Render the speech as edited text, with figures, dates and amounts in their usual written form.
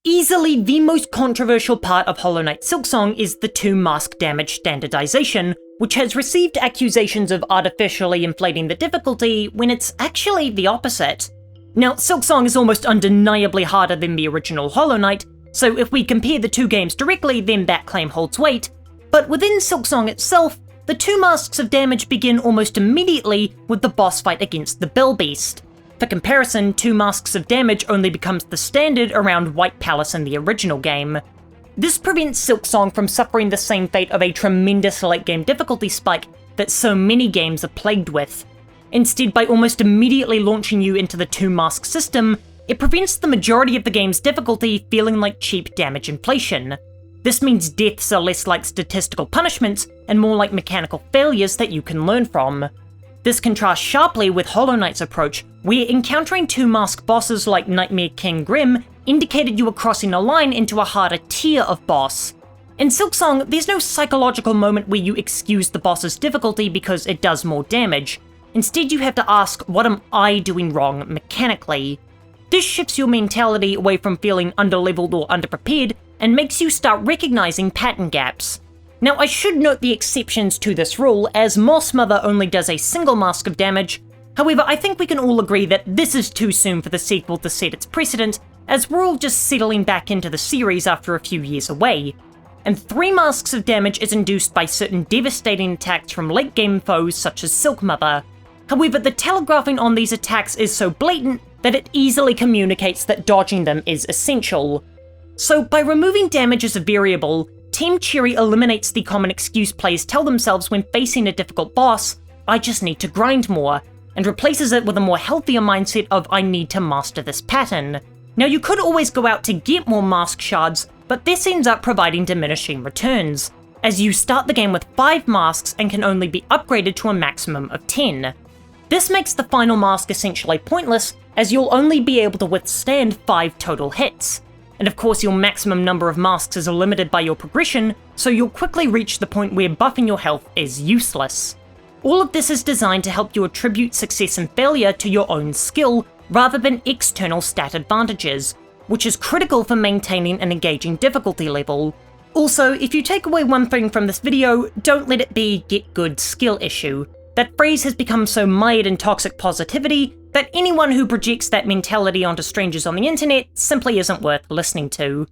Easily the most controversial part of Hollow Knight Silksong is the 2 mask damage standardization, which has received accusations of artificially inflating the difficulty when it's actually the opposite. Now, Silksong is almost undeniably harder than the original Hollow Knight, so if we compare the 2 games directly, then that claim holds weight, but within Silksong itself, the 2 masks of damage begin almost immediately with the boss fight against the Bell Beast. For comparison, 2 masks of damage only becomes the standard around White Palace in the original game. This prevents Silksong from suffering the same fate of a tremendous late-game difficulty spike that so many games are plagued with. Instead, by almost immediately launching you into the 2-mask system, it prevents the majority of the game's difficulty feeling like cheap damage inflation. This means deaths are less like statistical punishments and more like mechanical failures that you can learn from. This contrasts sharply with Hollow Knight's approach, where encountering 2-mask bosses like Nightmare King Grim indicated you were crossing a line into a harder tier of boss. In Silksong, there's no psychological moment where you excuse the boss's difficulty because it does more damage. Instead, you have to ask, what am I doing wrong mechanically? This shifts your mentality away from feeling underleveled or underprepared, and makes you start recognizing pattern gaps. Now, I should note the exceptions to this rule, as Moss Mother only does a single mask of damage. However, I think we can all agree that this is too soon for the sequel to set its precedent, as we're all just settling back into the series after a few years away. And 3 masks of damage is induced by certain devastating attacks from late-game foes such as Silk Mother. However, the telegraphing on these attacks is so blatant that it easily communicates that dodging them is essential. So by removing damage as a variable, Team Cherry eliminates the common excuse players tell themselves when facing a difficult boss, I just need to grind more, and replaces it with a more healthier mindset of I need to master this pattern. Now, you could always go out to get more mask shards, but this ends up providing diminishing returns, as you start the game with 5 masks and can only be upgraded to a maximum of 10. This makes the final mask essentially pointless, as you'll only be able to withstand 5 total hits. And of course, your maximum number of masks is limited by your progression, so you'll quickly reach the point where buffing your health is useless. All of this is designed to help you attribute success and failure to your own skill, rather than external stat advantages, which is critical for maintaining an engaging difficulty level. Also, if you take away one thing from this video, don't let it be get good skill issue. That phrase has become so mired in toxic positivity that anyone who projects that mentality onto strangers on the internet simply isn't worth listening to.